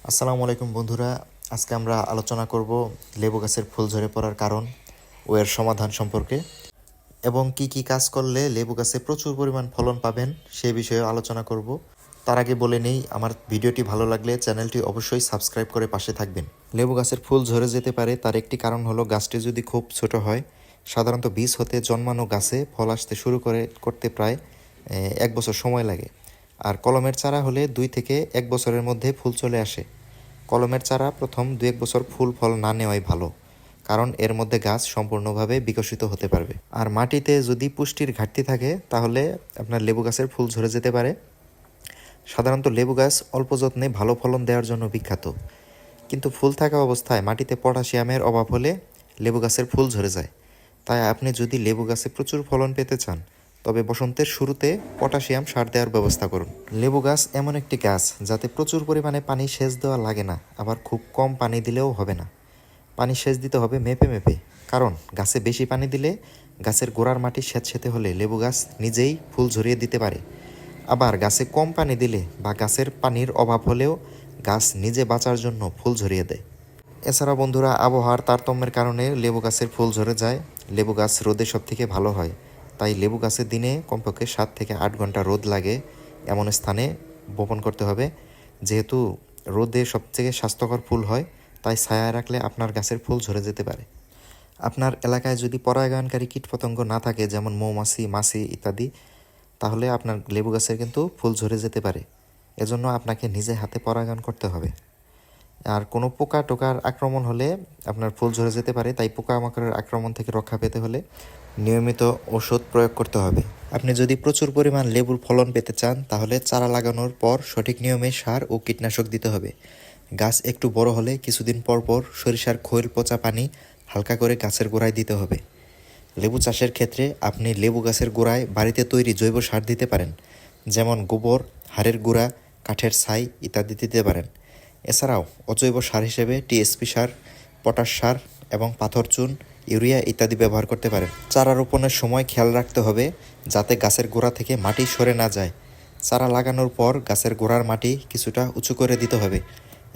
আসসালামু আলাইকুম বন্ধুরা। আজকে আমরা আলোচনা করব লেবু গাছের ফুল ঝরে পড়ার কারণ ও এর সমাধান সম্পর্কে এবং কি কি কাজ করলে লেবু গাছে প্রচুর পরিমাণ ফলন পাবেন সে বিষয়ে আলোচনা করব। তার আগে বলে নেই, আমার ভিডিওটি ভালো লাগলে চ্যানেলটি অবশ্যই সাবস্ক্রাইব করে পাশে থাকবেন। লেবু গাছের ফুল ঝরে যেতে পারে তার একটি কারণ হলো গাছটি যদি খুব ছোট হয়। সাধারণত বীজ হতে জন্মানো গাছে ফল আসতে শুরু করতে প্রায় 1 বছর সময় লাগে। আর কলমের চারা হলে 2 থেকে 1 বছরের মধ্যে ফুল চলে আসে। কলমের চারা প্রথম 2-1 বছর ফুল ফল না নেওয়াই ভালো, কারণ এর মধ্যে গাছ সম্পূর্ণভাবে বিকশিত হতে পারবে। আর মাটিতে যদি পুষ্টির ঘাটতি থাকে তাহলে আপনার লেবু গাছের ফুল ঝরে যেতে পারে। সাধারণত লেবু গাছ অল্প যত্নে ভালো ফলন দেওয়ার জন্য বিখ্যাত, কিন্তু ফুল থাকা অবস্থায় মাটিতে পটাশিয়ামের অভাব হলে লেবু গাছের ফুল ঝরে যায়। তাই আপনি যদি লেবু গাছে প্রচুর ফলন পেতে চান তবে বসন্তের শুরুতে পটাশিয়াম সার দেওয়ার ব্যবস্থা করুন। লেবু গাছ এমন একটি গাছ যাতে প্রচুর পরিমাণে পানি সেচ দেওয়া লাগে না, আবার খুব কম পানি দিলেও হবে না। পানি সেচ দিতে হবে মেপে মেপে, কারণ গাছে বেশি পানি দিলে গাছের গোড়ার মাটি স্যাঁতসেঁতে হলে লেবু গাছ নিজেই ফুল ঝরিয়ে দিতে পারে। আবার গাছে কম পানি দিলে বা গাছের পানির অভাব হলেও গাছ নিজে বাঁচার জন্য ফুল ঝরিয়ে দেয়। এছাড়া বন্ধুরা, আবহাওয়ার তারতম্যের কারণে লেবু গাছের ফুল ঝরে যায়। লেবু গাছ রোদে সবথেকে ভালো হয়, তাই লেবু গাছের দিনে কমপক্ষে 7 থেকে 8 ঘন্টা রোদ লাগে এমন স্থানে বপন করতে হবে। যেহেতু রোদে সবথেকে স্বাস্থ্যকর ফুল হয়, তাই ছায়ায় রাখলে আপনার গাছের ফুল ঝরে যেতে পারে। আপনার এলাকায় যদি পরাগায়নকারী কীটপতঙ্গ না থাকে, যেমন মৌমাছি, মাছি ইত্যাদি, তাহলে আপনার লেবু গাছের কিন্তু ফুল ঝরে যেতে পারে। এজন্য আপনাকে নিজে হাতে পরাগায়ন করতে হবে। আর কোনো পোকা টোকার আক্রমণ হলে আপনার ফুল ঝরে যেতে পারে, তাই পোকামাকড়ের আক্রমণ থেকে রক্ষা পেতে হলে নিয়মিত ওষুধ প্রয়োগ করতে হবে। আপনি যদি প্রচুর পরিমাণ লেবুর ফলন পেতে চান তাহলে চারা লাগানোর পর সঠিক নিয়মে সার ও কীটনাশক দিতে হবে। গাছ একটু বড় হলে কিছুদিন পর পর সরিষার খৈল পচা পানি হালকা করে গাছের গোড়ায় দিতে হবে। লেবু চাষের ক্ষেত্রে আপনি লেবু গাছের গোড়ায় বাড়িতে তৈরি জৈব সার দিতে পারেন, যেমন গোবর, হাড়ের গুঁড়া, কাঠের ছাই ইত্যাদি দিতে পারেন। এছাড়াও অজৈব সার হিসেবে টিএসপি সার, পটাশ সার এবং পাথর চুন, ইউরিয়া ইত্যাদি ব্যবহার করতে পারেন। চারা রোপণের সময় খেয়াল রাখতে হবে যাতে গাছের গোড়া থেকে মাটি সরে না যায়। চারা লাগানোর পর গাছের গোড়ার মাটি কিছুটা উঁচু করে দিতে হবে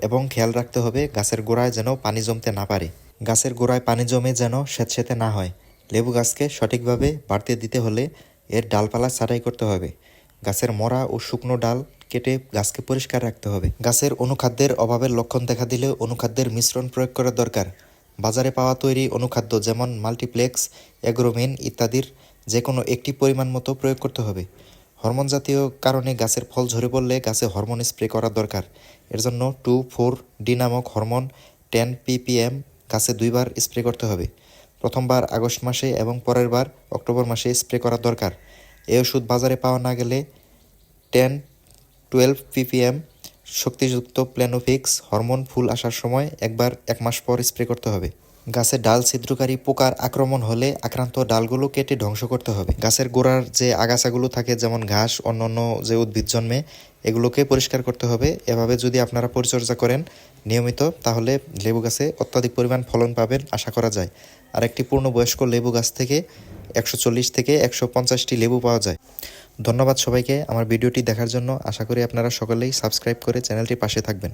এবং খেয়াল রাখতে হবে গাছের গোড়ায় যেন পানি জমতে না পারে। গাছের গোড়ায় পানি জমে যেন স্যাঁতসেঁতে না হয়। লেবু গাছকে সঠিকভাবে বাড়তে দিতে হলে এর ডালপালা ছাঁটাই করতে হবে। গাছের মরা ও শুকনো ডাল কেটে গাছকে পরিষ্কার রাখতে হবে। গাছের অনুখাদ্যের অভাবের লক্ষণ দেখা দিলে অনুখাদ্যের মিশ্রণ প্রয়োগ করা দরকার। বাজারে পাওয়া তৈরি অনুখাদ্য যেমন মাল্টিপ্লেক্স, অ্যাগ্রোমেন ইত্যাদির যে কোনো একটি পরিমাণ মতো প্রয়োগ করতে হবে। হরমোন জাতীয় কারণে গাছের ফল ঝরে পড়লে গাছে হরমোন স্প্রে করা দরকার। এর জন্য 2,4-D নামক হরমোন 10 ppm গাছে 2 বার স্প্রে করতে হবে। প্রথমবার আগস্ট মাসে এবং পরের বার অক্টোবর মাসে স্প্রে করা দরকার। এই ওষুধ বাজারে পাওয়া না গেলে 10-12 ppm শক্তিযুক্ত প্ল্যানোফিক্স হরমোন ফুল আসার সময় একবার 1 মাস পর স্প্রে করতে হবে। গাছের ডাল ছিদ্রকারী পোকার আক্রমণ হলে আক্রান্ত ডালগুলো কেটে ধ্বংস করতে হবে। গাছের গোড়ার যে আগাছাগুলো থাকে, যেমন ঘাস, অন্যান্য যে উদ্ভিদ জন্মে, এগুলোকে পরিষ্কার করতে হবে। এভাবে যদি আপনারা পরিচর্যা করেন নিয়মিত, তাহলে লেবু গাছে অত্যাধিক পরিমাণ ফলন পাবেন আশা করা যায়। আর একটি পূর্ণবয়স্ক লেবু গাছ থেকে 140 থেকে 150টি লেবু পাওয়া যায়। ধন্যবাদ সবাইকে আমার ভিডিওটি দেখার জন্য। আশা করি আপনারা সকলেই সাবস্ক্রাইব করে চ্যানেলটির পাশে থাকবেন।